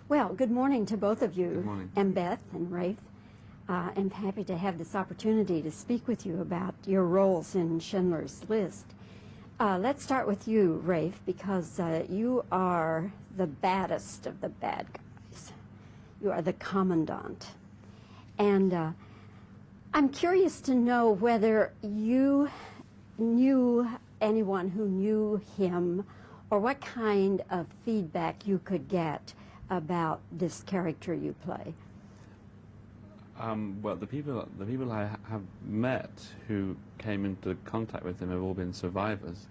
Well, good morning to both of you. Good morning. Embeth and Rafe. I'm happy to have this opportunity to speak with you about your roles in Schindler's List. Let's start with you, Rafe, because you are the baddest of the bad guys. You are the commandant. And I'm curious to know whether you knew anyone who knew him, or what kind of feedback you could get about this character you play. Well, the people I have met who came into contact with him have all been survivors.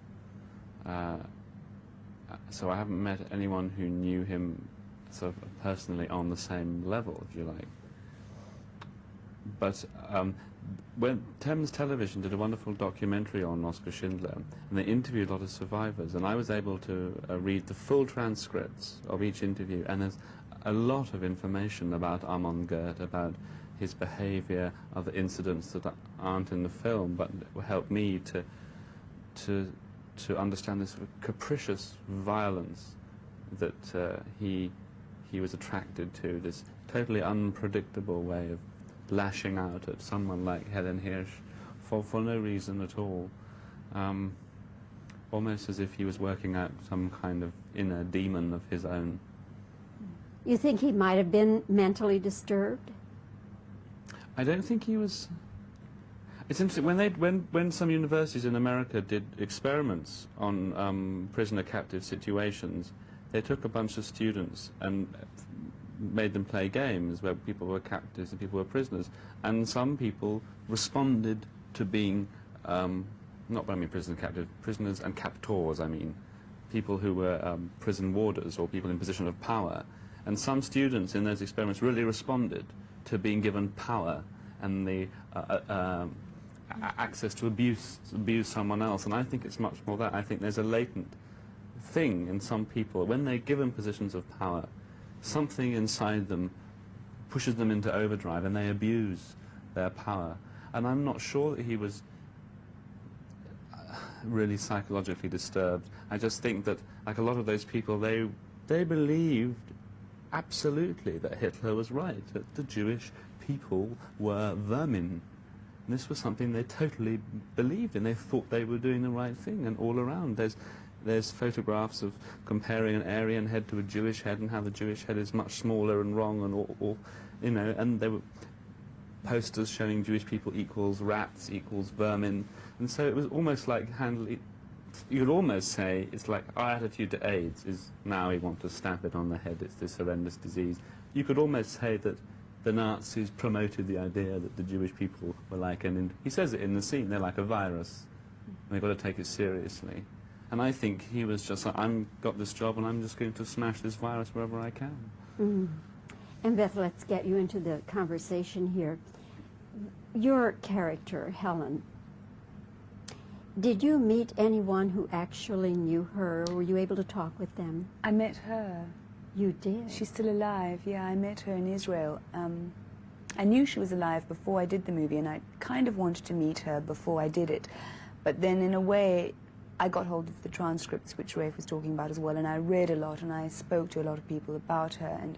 So I haven't met anyone who knew him sort of personally on the same level, if you like. But when Thames Television did a wonderful documentary on Oskar Schindler, and they interviewed a lot of survivors, and I was able to read the full transcripts of each interview, and there's a lot of information about Armand Goeth, about his behavior, other incidents that aren't in the film, but helped me to understand this sort of capricious violence that he was attracted to, this totally unpredictable way of lashing out at someone like Helen Hirsch for no reason at all, almost as if he was working out some kind of inner demon of his own. You think he might have been mentally disturbed? I don't think he was. It's interesting, when some universities in America did experiments on prisoner-captive situations, they took a bunch of students and made them play games where people were captives and people were prisoners, and some people responded to being, not I mean prisoner-captive, prisoners and captors, I mean, people who were prison warders or people in position of power, and some students in those experiments really responded to being given power and the access to abuse someone else, and I think it's much more that. I think there's a latent thing in some people, when they're given positions of power, something inside them pushes them into overdrive and they abuse their power. And I'm not sure that he was really psychologically disturbed. I just think that, like a lot of those people, they believed absolutely that Hitler was right, that the Jewish people were vermin. And this was something they totally believed in. They thought they were doing the right thing, and all around there's photographs of comparing an Aryan head to a Jewish head and how the Jewish head is much smaller and wrong, and all you know, and there were posters showing Jewish people equals rats, equals vermin, and so it was almost like you could almost say it's like our attitude to AIDS is now we want to stamp it on the head, it's this horrendous disease. You could almost say that the Nazis promoted the idea that the Jewish people were like he says it in the scene, they're like a virus, and they've got to take it seriously. And I think he was just like, I've got this job and I'm just going to smash this virus wherever I can. Mm. Embeth, let's get you into the conversation here. Your character, Helen, did you meet anyone who actually knew her? Were you able to talk with them? I met her. You did? She's still alive, yeah. I met her in Israel. I knew she was alive before I did the movie, and I kind of wanted to meet her before I did it. But then, in a way, I got hold of the transcripts, which Rafe was talking about as well, and I read a lot, and I spoke to a lot of people about her, and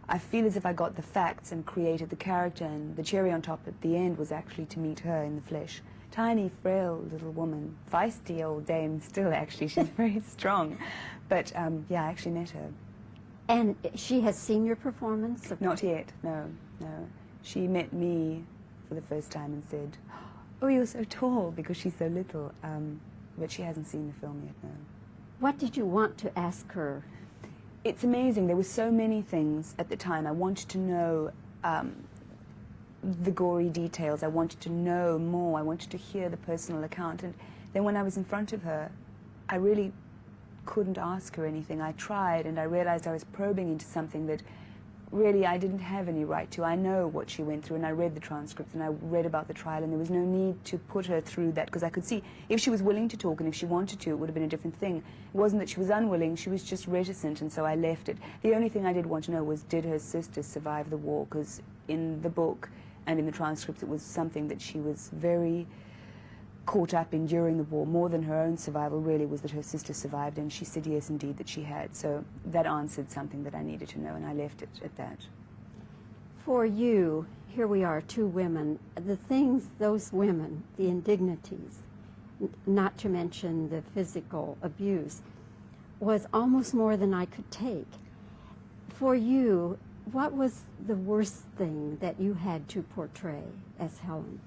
I feel as if I got the facts and created the character, and the cherry on top at the end was actually to meet her in the flesh. Tiny, frail little woman, feisty old dame still, actually. She's very strong. But, yeah, I actually met her. And she has seen your performance? Not yet, no, no. She met me for the first time and said, "Oh, you're so tall," because she's so little. But she hasn't seen the film yet, no. What did you want to ask her? It's amazing. There were so many things at the time. I wanted to know the gory details. I wanted to know more. I wanted to hear the personal account. And then when I was in front of her, I really couldn't ask her anything. I tried, and I realized I was probing into something that really I didn't have any right to. I know what she went through, and I read the transcripts, and I read about the trial, and there was no need to put her through that, because I could see if she was willing to talk and if she wanted to, it would have been a different thing. It wasn't that she was unwilling, she was just reticent, and so I left it. The only thing I did want to know was, did her sister survive the war? Because in the book and in the transcripts, it was something that she was very caught up in during the war, more than her own survival really, was that her sister survived, and she said yes indeed that she had. So that answered something that I needed to know, and I left it at that. For you, here we are, two women, the things, those women, the indignities, not to mention the physical abuse, was almost more than I could take. For you, what was the worst thing that you had to portray as Helen?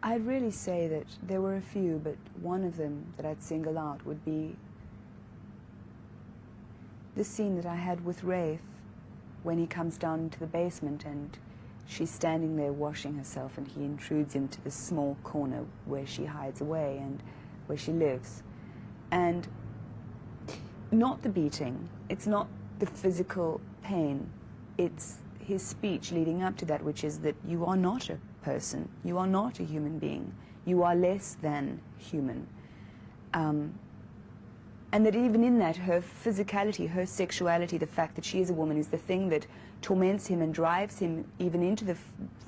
I'd really say that there were a few, but one of them that I'd single out would be the scene that I had with Rafe when he comes down into the basement and she's standing there washing herself and he intrudes into this small corner where she hides away and where she lives. And not the beating, it's not the physical pain, it's his speech leading up to that, which is that you are not a person, you are not a human being, you are less than human. And that even in that, her physicality, her sexuality, the fact that she is a woman is the thing that torments him and drives him even into the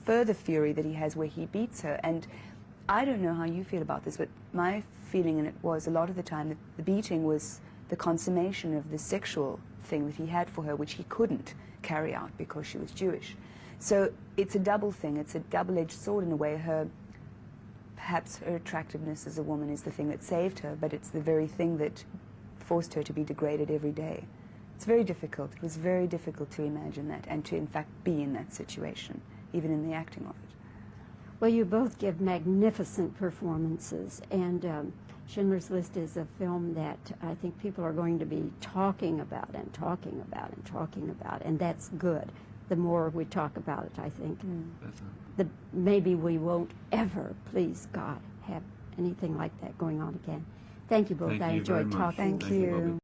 further fury that he has where he beats her. And I don't know how you feel about this, but my feeling in it was a lot of the time that the beating was the consummation of the sexual thing that he had for her, which he couldn't carry out because she was Jewish. So it's a double thing, it's a double-edged sword in a way. Perhaps her attractiveness as a woman is the thing that saved her, but it's the very thing that forced her to be degraded every day. It's very difficult. It was very difficult to imagine that and to, in fact, be in that situation, even in the acting of it. Well, you both give magnificent performances, and Schindler's List is a film that I think people are going to be talking about and talking about and talking about, and that's good. The more we talk about it, I think, maybe we won't ever, please God, have anything like that going on again. Thank you both. Thank I you very enjoyed much. talking. Thank you.